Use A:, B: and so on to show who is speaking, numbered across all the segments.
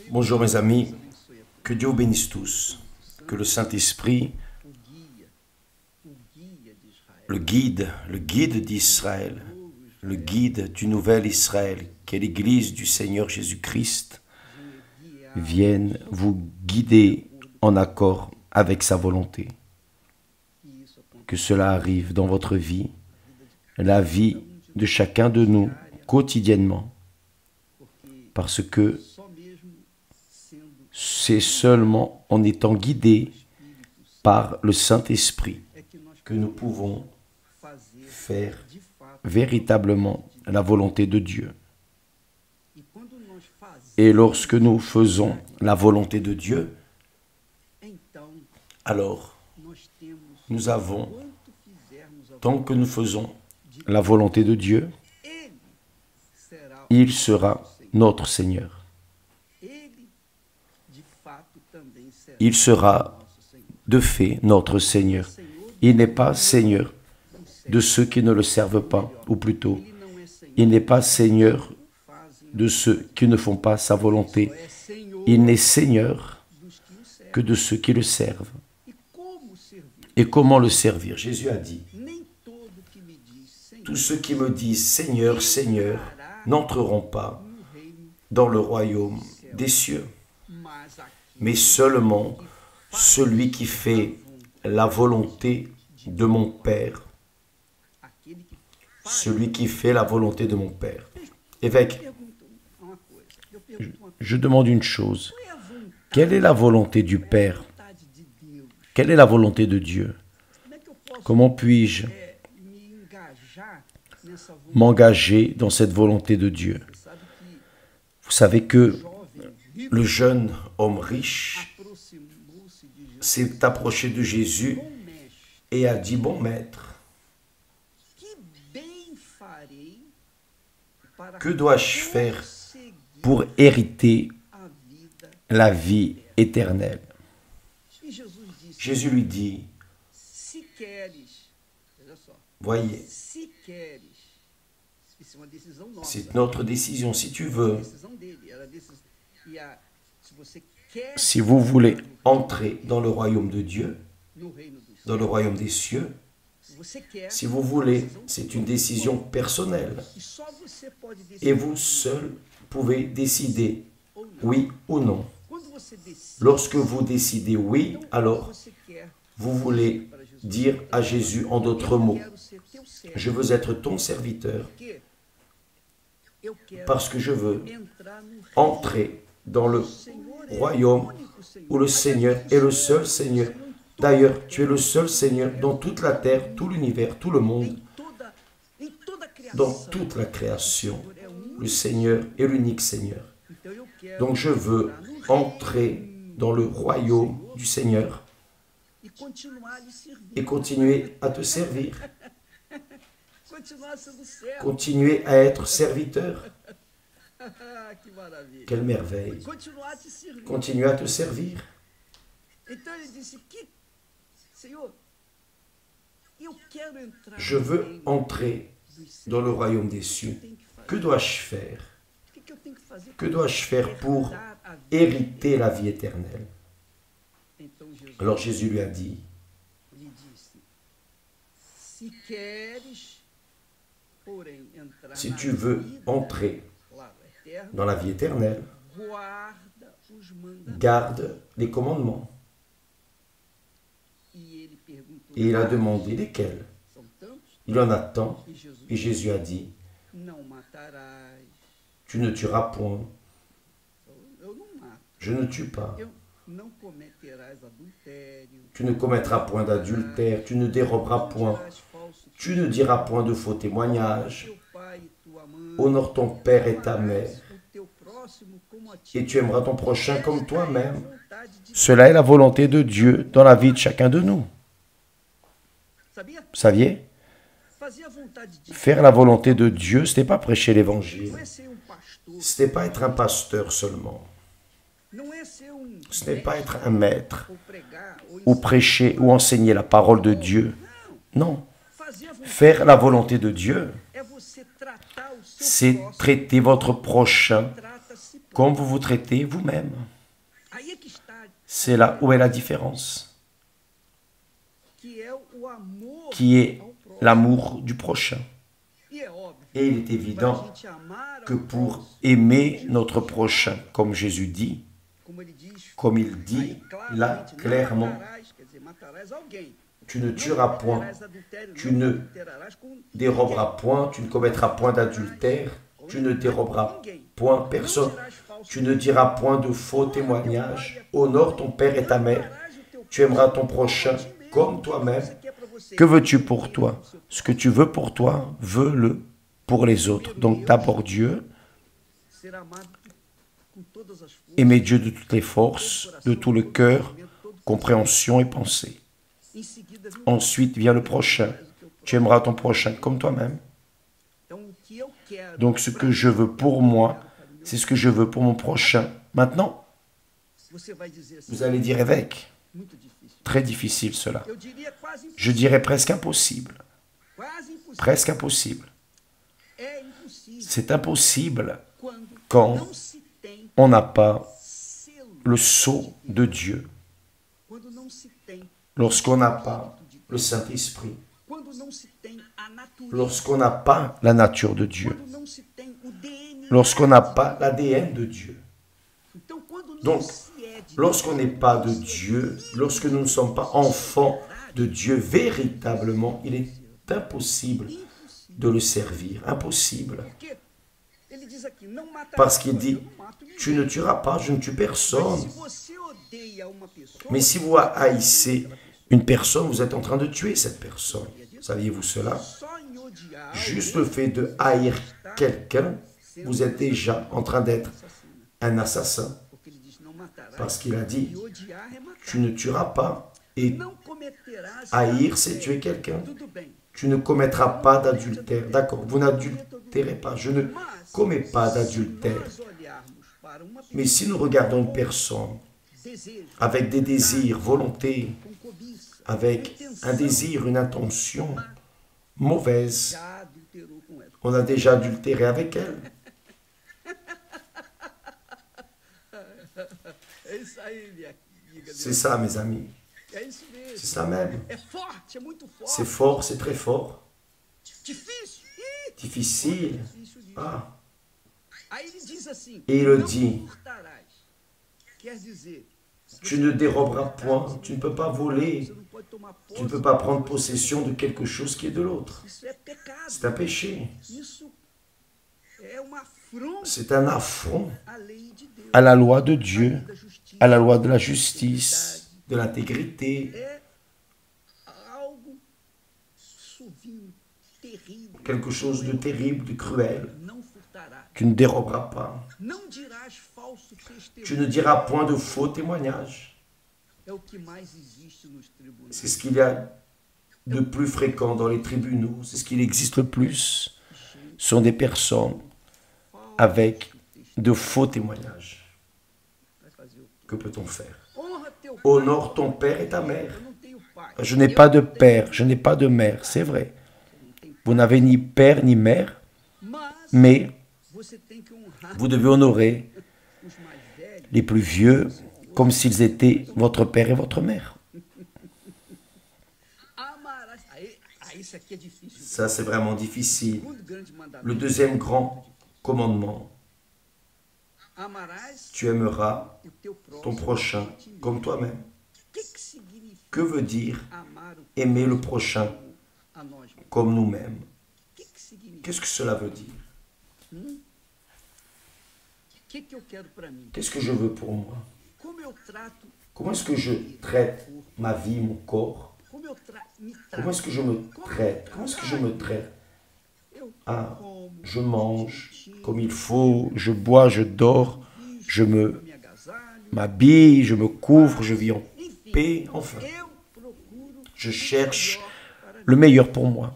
A: Bonjour mes amis, que Dieu vous bénisse tous, que le Saint-Esprit, le guide d'Israël, le guide du nouvel Israël, qui est l'Église du Seigneur Jésus-Christ, vienne vous guider en accord avec sa volonté. Que cela arrive dans votre vie, la vie de chacun de nous, quotidiennement, parce que c'est seulement en étant guidés par le Saint-Esprit que nous pouvons faire véritablement la volonté de Dieu. Et lorsque nous faisons la volonté de Dieu, alors nous avons, tant que nous faisons la volonté de Dieu, il sera notre Seigneur. Il sera de fait notre Seigneur. Il n'est pas Seigneur de ceux qui ne le servent pas, ou plutôt, il n'est pas Seigneur de ceux qui ne font pas sa volonté. Il n'est Seigneur que de ceux qui le servent. Et comment le servir? Jésus a dit, tous ceux qui me disent Seigneur, Seigneur, n'entreront pas dans le royaume des cieux, mais seulement celui qui fait la volonté de mon Père. Celui qui fait la volonté de mon Père. Évêque, je demande une chose. Quelle est la volonté du Père? Quelle est la volonté de Dieu? Comment puis-je m'engager dans cette volonté de Dieu? Vous savez que le jeune homme riche s'est approché de Jésus et a dit, bon maître, que dois-je faire pour hériter la vie éternelle? Jésus lui dit, voyez, c'est notre décision. Si tu veux, si vous voulez entrer dans le royaume de Dieu, dans le royaume des cieux, si vous voulez, c'est une décision personnelle. Et vous seul pouvez décider oui ou non. Lorsque vous décidez oui, alors vous voulez dire à Jésus en d'autres mots, je veux être ton serviteur parce que je veux entrer dans le royaume où le Seigneur est le seul Seigneur. D'ailleurs, tu es le seul Seigneur dans toute la terre, tout l'univers, tout le monde, dans toute la création. Le Seigneur est l'unique Seigneur. Donc je veux entrer dans le royaume du Seigneur et continuer à te servir. Continuer à être serviteur. Quelle merveille. Continuer à te servir. Je veux entrer dans le royaume des cieux. Que dois-je faire? Que dois-je faire pour hériter la vie éternelle? Alors Jésus lui a dit, si tu veux entrer dans la vie éternelle, garde les commandements. Et il a demandé lesquels. Il en a tant. Et Jésus a dit, tu ne tueras point. Je ne tue pas. Tu ne commettras point d'adultère. Tu ne déroberas point. Tu ne diras point de faux témoignages. Honore ton père et ta mère. Et tu aimeras ton prochain comme toi-même. Cela est la volonté de Dieu dans la vie de chacun de nous. Vous saviez? Faire la volonté de Dieu, ce n'est pas prêcher l'évangile. Ce n'est pas être un pasteur seulement. Ce n'est pas être un maître, ou prêcher, ou enseigner la parole de Dieu. Non. Faire la volonté de Dieu, c'est traiter votre prochain comme vous vous traitez vous-même. C'est là où est la différence, qui est l'amour du prochain. Et il est évident que pour aimer notre prochain, comme Jésus dit, comme il dit là clairement, tu ne tueras point, tu ne déroberas point, tu ne commettras point d'adultère, tu ne déroberas point personne, tu ne diras point de faux témoignages, honore ton père et ta mère, tu aimeras ton prochain comme toi-même. Que veux-tu pour toi? Ce que tu veux pour toi, veux-le pour les autres. Donc d'abord Dieu, aimer Dieu de toutes les forces, de tout le cœur, compréhension et pensée. Ensuite vient le prochain. Tu aimeras ton prochain comme toi-même. Donc ce que je veux pour moi, c'est ce que je veux pour mon prochain. Maintenant, vous allez dire évêque. Très difficile cela. Je dirais presque impossible. Presque impossible. C'est impossible quand on n'a pas le sceau de Dieu. Lorsqu'on n'a pas le Saint-Esprit. Lorsqu'on n'a pas la nature de Dieu. Lorsqu'on n'a pas l'ADN de Dieu. Donc, lorsqu'on n'est pas de Dieu, lorsque nous ne sommes pas enfants de Dieu véritablement, il est impossible de le servir. Impossible. Parce qu'il dit, tu ne tueras pas, je ne tue personne. Mais si vous haïssez une personne, vous êtes en train de tuer cette personne. Saviez-vous cela? Juste le fait de haïr quelqu'un, vous êtes déjà en train d'être un assassin. Parce qu'il a dit, tu ne tueras pas. Et haïr, c'est tuer quelqu'un. Tu ne commettras pas d'adultère. D'accord, vous n'adultérez pas. Je ne commets pas d'adultère. Mais si nous regardons une personne avec des désirs, volontés, avec un désir, une intention mauvaise, on a déjà adultéré avec elle. C'est ça, mes amis. C'est ça même. C'est fort, c'est très fort. Difficile. Ah. Et il le dit. Tu ne déroberas point, tu ne peux pas voler, tu ne peux pas prendre possession de quelque chose qui est de l'autre. C'est un péché. C'est un affront à la loi de Dieu, à la loi de la justice, de l'intégrité. Quelque chose de terrible, de cruel. Tu ne déroberas pas. Tu ne diras point de faux témoignages. C'est ce qu'il y a de plus fréquent dans les tribunaux. C'est ce qu'il existe le plus. Ce sont des personnes avec de faux témoignages. Que peut-on faire? Honore ton père et ta mère. Je n'ai pas de père, je n'ai pas de mère, c'est vrai. Vous n'avez ni père ni mère, mais vous devez honorer les plus vieux comme s'ils étaient votre père et votre mère. Ça, c'est vraiment difficile. Le deuxième grand commandement. Tu aimeras ton prochain comme toi-même. Que veut dire aimer le prochain comme nous-mêmes? Qu'est-ce que cela veut dire? Qu'est-ce que je veux pour moi? Comment est-ce que je traite ma vie, mon corps? Comment est-ce que je me traite? Comment est-ce que je me traite? Ah, je mange comme il faut, je bois, je dors, je m'habille, je me couvre, je vis en paix, enfin. Je cherche le meilleur pour moi.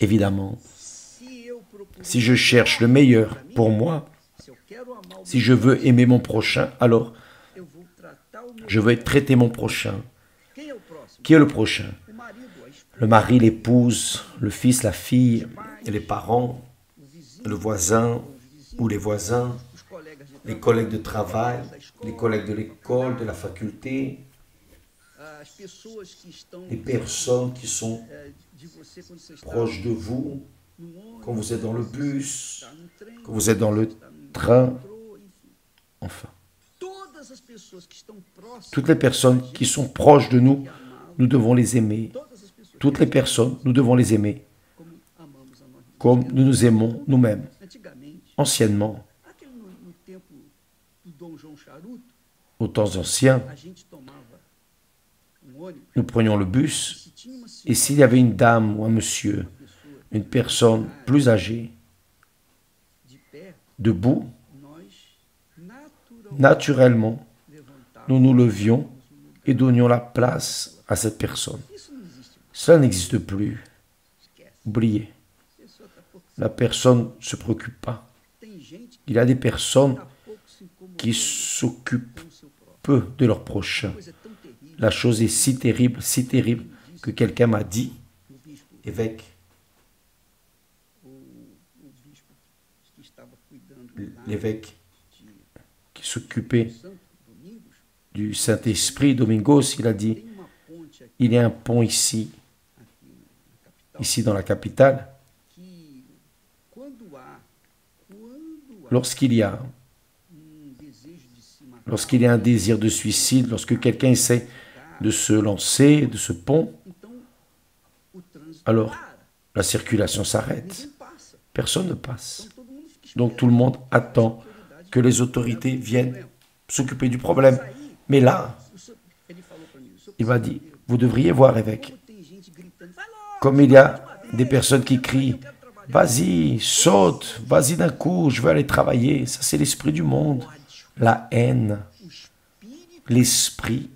A: Évidemment, si je cherche le meilleur pour moi, si je veux aimer mon prochain, alors je veux traiter mon prochain. Qui est le prochain? Le mari, l'épouse, le fils, la fille, les parents, le voisin ou les voisins, les collègues de travail, les collègues de l'école, de la faculté, les personnes qui sont proches de vous, quand vous êtes dans le bus, quand vous êtes dans le train, enfin. Toutes les personnes qui sont proches de nous, nous devons les aimer. Toutes les personnes, nous devons les aimer comme nous nous aimons nous-mêmes. Anciennement, aux temps anciens, nous prenions le bus et s'il y avait une dame ou un monsieur, une personne plus âgée, debout, naturellement, nous nous levions et donnions la place à cette personne. Cela n'existe plus. Oubliez. La personne ne se préoccupe pas. Il y a des personnes qui s'occupent peu de leur prochain. La chose est si terrible que quelqu'un m'a dit, évêque, l'évêque qui s'occupait du Saint-Esprit, Domingos, il a dit, il y a un pont ici dans la capitale. Lorsqu'il y a un désir de suicide, lorsque quelqu'un essaie de se lancer de ce pont, alors la circulation s'arrête. Personne ne passe. Donc tout le monde attend que les autorités viennent s'occuper du problème. Mais là, il m'a dit, vous devriez voir, évêque, comme il y a des personnes qui crient, vas-y, saute, vas-y d'un coup, je veux aller travailler. Ça, c'est l'esprit du monde, la haine, l'esprit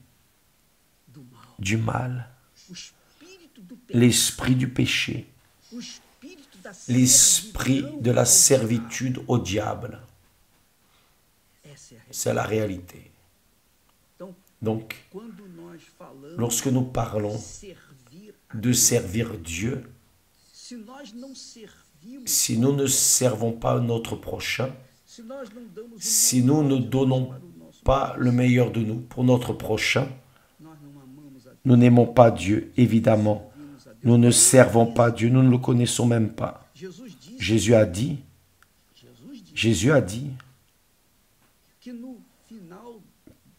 A: du mal, l'esprit du péché, l'esprit de la servitude au diable. C'est la réalité. Donc, lorsque nous parlons de servir Dieu, si nous ne servons pas notre prochain, si nous ne donnons pas le meilleur de nous pour notre prochain, nous n'aimons pas Dieu, évidemment. Nous ne servons pas Dieu, nous ne le connaissons même pas. Jésus a dit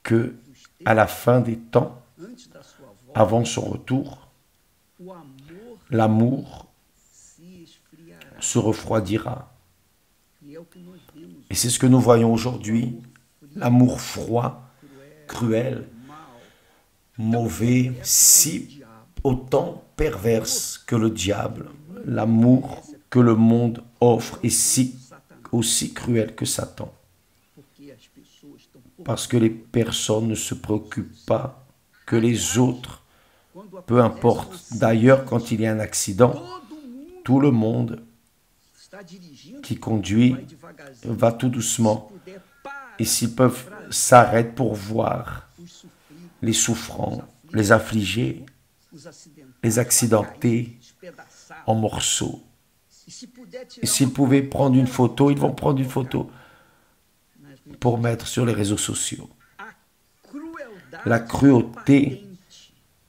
A: que à la fin des temps, avant son retour, l'amour se refroidira. Et c'est ce que nous voyons aujourd'hui, l'amour froid, cruel, mauvais, si autant perverse que le diable. L'amour que le monde offre est aussi cruel que Satan. Parce que les personnes ne se préoccupent pas que les autres, peu importe. D'ailleurs, quand il y a un accident, tout le monde qui conduit va tout doucement. Et s'ils peuvent, s'arrêtent pour voir les souffrants, les affligés, les accidentés en morceaux. Et s'ils pouvaient prendre une photo, ils vont prendre une photo pour mettre sur les réseaux sociaux. La cruauté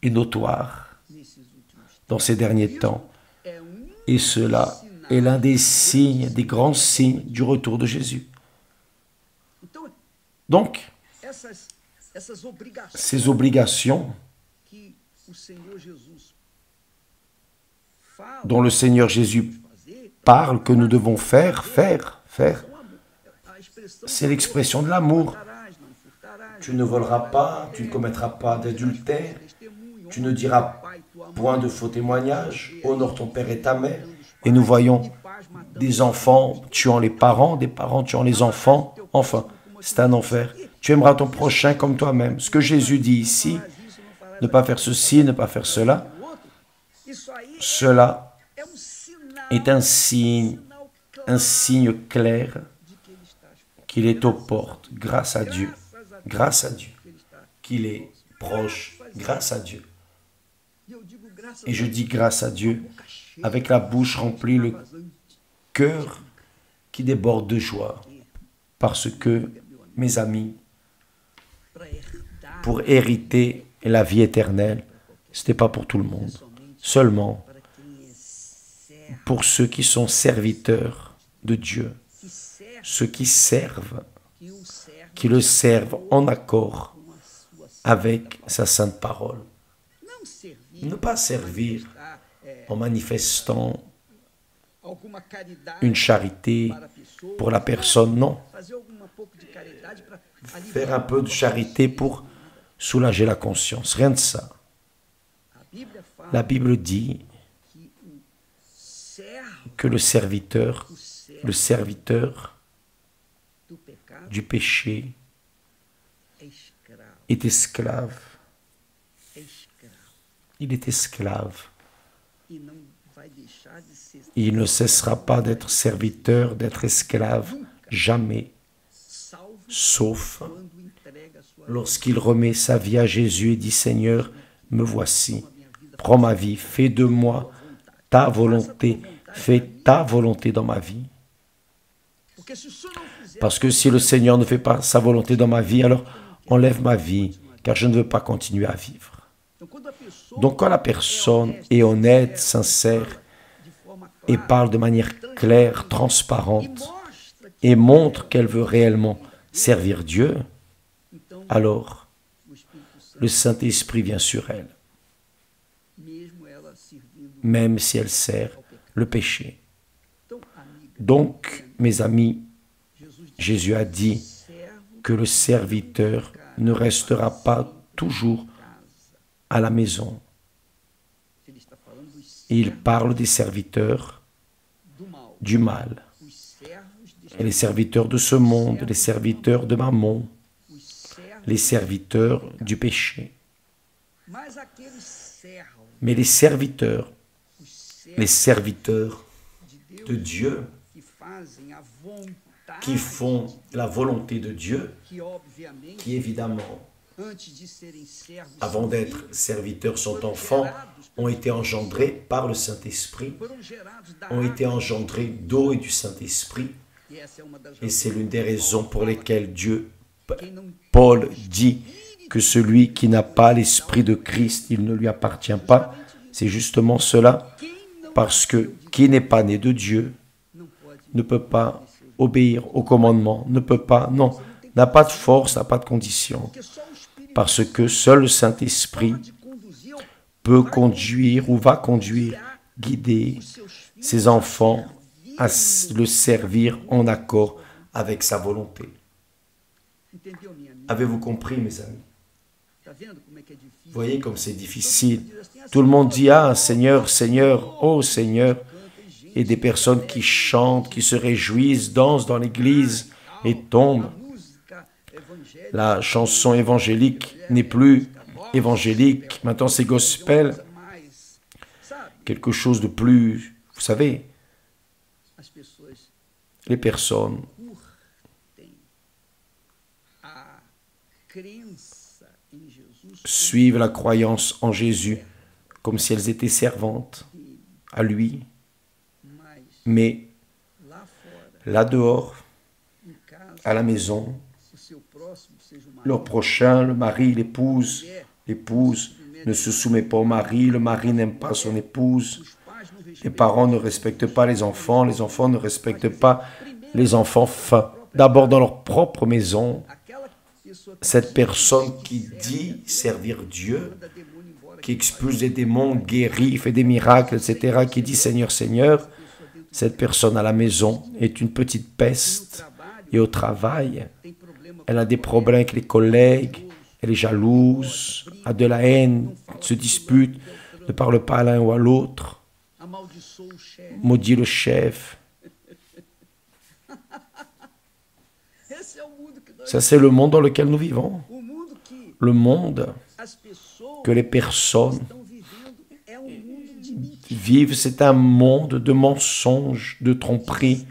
A: est notoire dans ces derniers temps. Et cela est l'un des signes, des grands signes du retour de Jésus. Donc, ces obligations dont le Seigneur Jésus parle que nous devons faire, c'est l'expression de l'amour. Tu ne voleras pas, tu ne commettras pas d'adultère, tu ne diras point de faux témoignages, honore ton père et ta mère. Et nous voyons des enfants tuant les parents, des parents tuant les enfants. Enfin, c'est un enfer. Tu aimeras ton prochain comme toi-même. Ce que Jésus dit ici, ne pas faire ceci, ne pas faire cela, cela est un signe clair qu'il est aux portes, grâce à Dieu, qu'il est proche, grâce à Dieu. Et je dis grâce à Dieu, avec la bouche remplie, le cœur qui déborde de joie. Parce que, mes amis, pour hériter la vie éternelle, ce n'est pas pour tout le monde, seulement pour ceux qui sont serviteurs de Dieu, ceux qui servent, qui le servent en accord avec sa sainte parole. Ne pas servir en manifestant une charité pour la personne, non. Faire un peu de charité pour soulager la conscience, rien de ça. La Bible dit que le serviteur du péché est esclave. Il est esclave. Il ne cessera pas d'être serviteur, d'être esclave, jamais, sauf lorsqu'il remet sa vie à Jésus et dit « Seigneur, me voici, prends ma vie, fais de moi ta volonté, fais ta volonté dans ma vie. » Parce que si le Seigneur ne fait pas sa volonté dans ma vie, alors enlève ma vie, car je ne veux pas continuer à vivre. Donc quand la personne est honnête, sincère, et parle de manière claire, transparente, et montre qu'elle veut réellement servir Dieu, alors le Saint-Esprit vient sur elle, même si elle sert le péché. Donc, mes amis, Jésus a dit que le serviteur ne restera pas toujours à la maison. Il parle des serviteurs du mal, et les serviteurs de ce monde, les serviteurs de Mammon, les serviteurs du péché. Mais les serviteurs de Dieu, qui font la volonté de Dieu, qui évidemment, avant d'être serviteurs, sont enfants, ont été engendrés par le Saint-Esprit, ont été engendrés d'eau et du Saint-Esprit, et c'est l'une des raisons pour lesquelles Paul dit que celui qui n'a pas l'Esprit de Christ, il ne lui appartient pas. C'est justement cela, parce que qui n'est pas né de Dieu ne peut pas obéir au commandement, ne peut pas, non, n'a pas de force, n'a pas de condition, parce que seul le Saint-Esprit peut conduire ou va conduire, guider ses enfants à le servir en accord avec sa volonté. Avez-vous compris, mes amis? Vous voyez comme c'est difficile. Tout le monde dit « Ah, Seigneur, Seigneur, oh Seigneur !» Et des personnes qui chantent, qui se réjouissent, dansent dans l'église et tombent. La chanson évangélique n'est plus évangélique. Maintenant, c'est gospel. Quelque chose de plus, vous savez, les personnes suivent la croyance en Jésus comme si elles étaient servantes à lui. Mais là dehors, à la maison, leur prochain, le mari, l'épouse ne se soumet pas au mari, le mari n'aime pas son épouse, les parents ne respectent pas les enfants ne respectent pas les enfants. D'abord dans leur propre maison, cette personne qui dit servir Dieu, qui expulse des démons, guérit, fait des miracles, etc., qui dit Seigneur, Seigneur, cette personne à la maison est une petite peste. Et au travail, elle a des problèmes avec les collègues, elle est jalouse, a de la haine, se dispute, ne parle pas à l'un ou à l'autre, maudit le chef. Ça, c'est le monde dans lequel nous vivons. Le monde que les personnes vivent, c'est un monde de mensonges, de tromperies,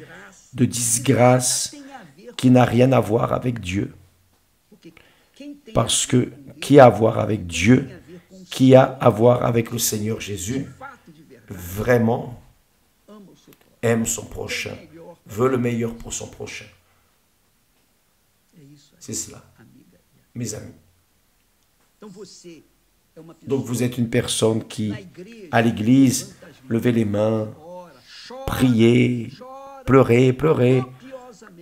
A: de disgrâce, qui n'a rien à voir avec Dieu. Parce que qui a à voir avec Dieu, qui a à voir avec le Seigneur Jésus, vraiment aime son prochain, veut le meilleur pour son prochain. C'est cela, mes amis. Donc vous êtes une personne qui, à l'église, levez les mains, priez, pleurez, pleurez,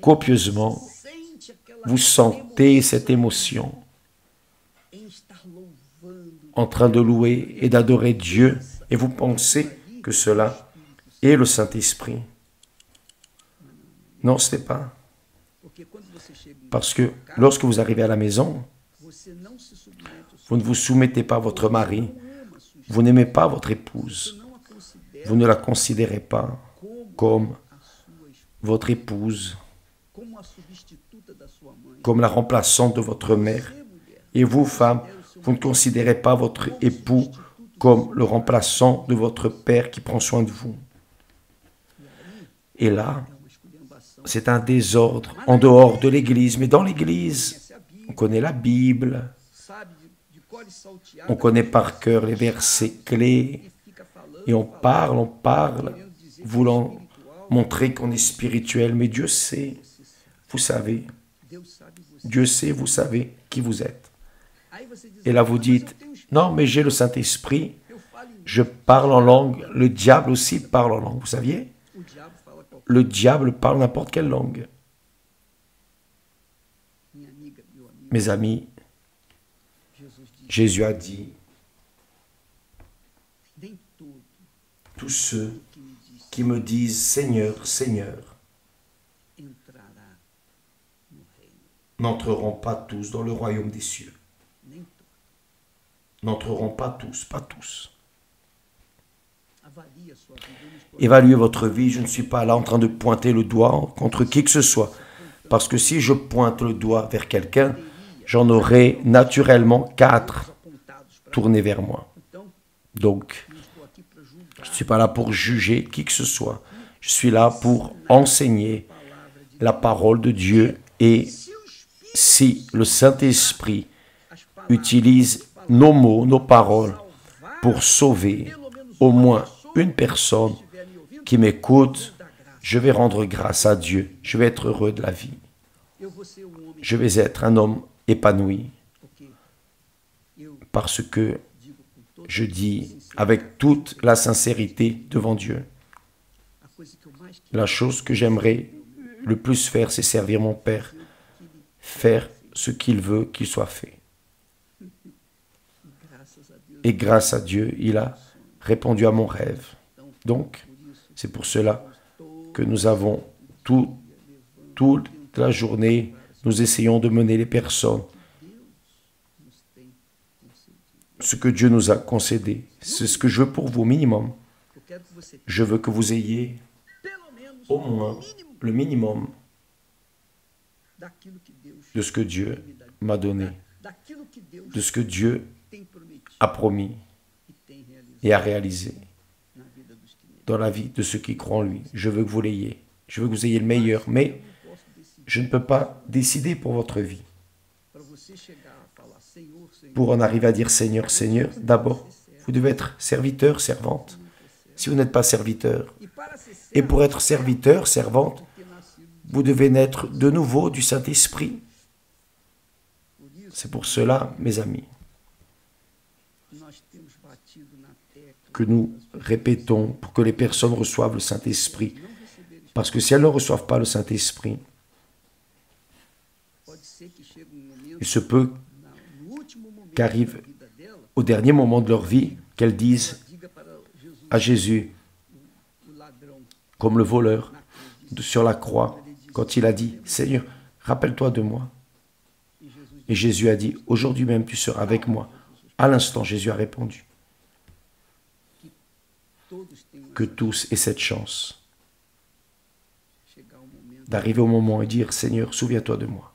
A: copieusement. Vous sentez cette émotion en train de louer et d'adorer Dieu et vous pensez que cela est le Saint-Esprit. Non, ce n'est pas. Parce que lorsque vous arrivez à la maison, vous ne vous soumettez pas à votre mari, vous n'aimez pas votre épouse, vous ne la considérez pas comme votre épouse, comme la remplaçante de votre mère. Et vous, femmes, vous ne considérez pas votre époux comme le remplaçant de votre père qui prend soin de vous. Et là, c'est un désordre en dehors de l'Église. Mais dans l'Église, on connaît la Bible, on connaît par cœur les versets clés, et on parle, voulant montrer qu'on est spirituel. Mais Dieu sait, vous savez, Dieu sait, vous savez qui vous êtes. Et là vous dites, non mais j'ai le Saint-Esprit, je parle en langue, le diable aussi parle en langue, vous saviez? Le diable parle n'importe quelle langue. Mes amis, Jésus a dit, tous ceux qui me disent Seigneur, Seigneur, n'entreront pas tous dans le royaume des cieux. N'entreront pas tous, pas tous. Évaluez votre vie, je ne suis pas là en train de pointer le doigt contre qui que ce soit. Parce que si je pointe le doigt vers quelqu'un, j'en aurai naturellement 4 tournés vers moi. Donc, je ne suis pas là pour juger qui que ce soit. Je suis là pour enseigner la parole de Dieu. Et si le Saint-Esprit utilise nos mots, nos paroles, pour sauver au moins une personne qui m'écoute, je vais rendre grâce à Dieu. Je vais être heureux de la vie. Je vais être un homme épanoui. Parce que je dis avec toute la sincérité devant Dieu, la chose que j'aimerais le plus faire, c'est servir mon Père, faire ce qu'il veut qu'il soit fait. Et grâce à Dieu, il a répondu à mon rêve. Donc, c'est pour cela que nous avons toute la journée, nous essayons de mener les personnes. Ce que Dieu nous a concédé, c'est ce que je veux pour vous, minimum. Je veux que vous ayez au moins le minimum de ce que Dieu m'a donné, de ce que Dieu a promis et a réalisé dans la vie de ceux qui croient en lui. Je veux que vous l'ayez. Je veux que vous ayez le meilleur, mais je ne peux pas décider pour votre vie. Pour en arriver à dire Seigneur, Seigneur, d'abord, vous devez être serviteur, servante. Si vous n'êtes pas serviteur, et pour être serviteur, servante, vous devez naître de nouveau du Saint-Esprit. C'est pour cela, mes amis, que nous répétons pour que les personnes reçoivent le Saint-Esprit. Parce que si elles ne reçoivent pas le Saint-Esprit, il se peut qu'arrive au dernier moment de leur vie, qu'elles disent à Jésus, comme le voleur sur la croix, quand il a dit, Seigneur, rappelle-toi de moi. Et Jésus a dit, aujourd'hui même tu seras avec moi. À l'instant, Jésus a répondu. Que tous aient cette chance d'arriver au moment et dire, Seigneur, souviens-toi de moi.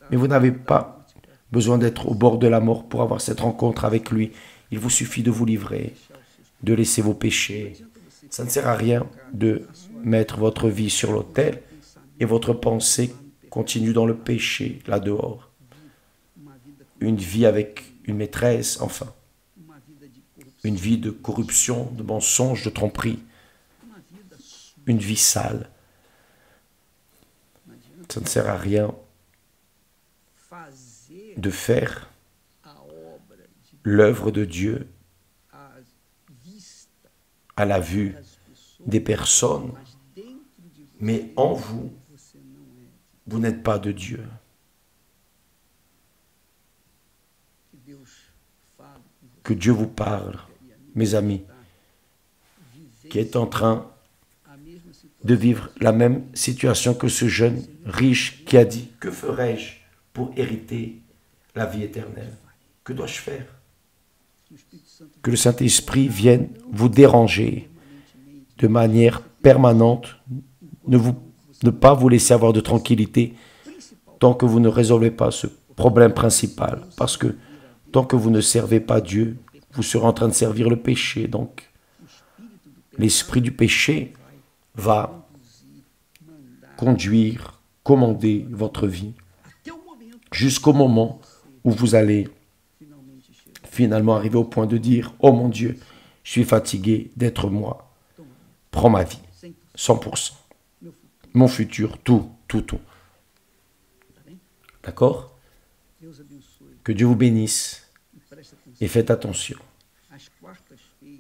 A: Mais vous n'avez pas besoin d'être au bord de la mort pour avoir cette rencontre avec lui. Il vous suffit de vous livrer, de laisser vos péchés. Ça ne sert à rien de mettre votre vie sur l'autel et votre pensée continue dans le péché, là dehors. Une vie avec une maîtresse, enfin. Une vie de corruption, de mensonge, de tromperie. Une vie sale. Ça ne sert à rien de faire l'œuvre de Dieu à la vue des personnes, mais en vous, vous n'êtes pas de Dieu. Que Dieu vous parle, mes amis, qui est en train de vivre la même situation que ce jeune riche qui a dit « Que ferai-je pour hériter la vie éternelle? Que dois-je faire ?» Que le Saint-Esprit vienne vous déranger de manière permanente, ne pas vous laisser avoir de tranquillité tant que vous ne résolvez pas ce problème principal. Parce que tant que vous ne servez pas Dieu, vous serez en train de servir le péché. Donc, l'esprit du péché va conduire, commander votre vie jusqu'au moment où vous allez finalement arriver au point de dire « Oh mon Dieu, je suis fatigué d'être moi. Prends ma vie, 100%. Mon futur, tout. » D'accord? Que Dieu vous bénisse et faites attention.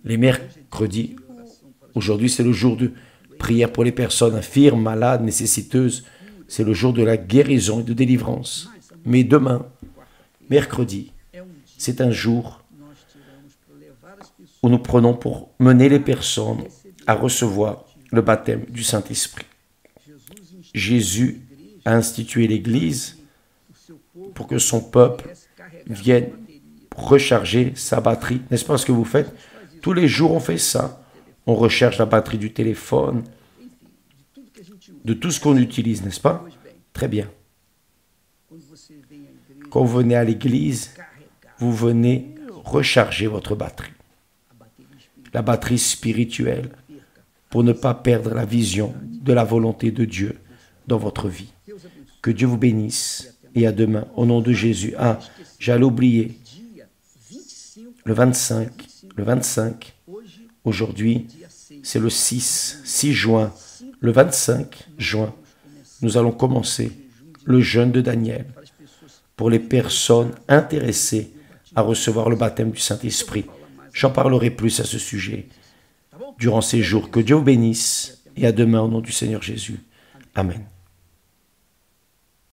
A: Les mercredis, aujourd'hui c'est le jour de prière pour les personnes infirmes, malades, nécessiteuses. C'est le jour de la guérison et de délivrance. Mais demain, mercredi, c'est un jour où nous prenons pour mener les personnes à recevoir le baptême du Saint-Esprit. Jésus a institué l'Église pour que son peuple vienne recharger sa batterie. N'est-ce pas ce que vous faites? Tous les jours, on fait ça. On recharge la batterie du téléphone, de tout ce qu'on utilise, n'est-ce pas? Très bien. Quand vous venez à l'église, vous venez recharger votre batterie. La batterie spirituelle, pour ne pas perdre la vision de la volonté de Dieu dans votre vie. Que Dieu vous bénisse et à demain, au nom de Jésus. Ah, j'allais oublier, le 25, aujourd'hui, c'est le 6 juin. Le 25 juin, nous allons commencer le jeûne de Daniel pour les personnes intéressées à recevoir le baptême du Saint-Esprit. J'en parlerai plus à ce sujet durant ces jours. Que Dieu vous bénisse et à demain au nom du Seigneur Jésus. Amen.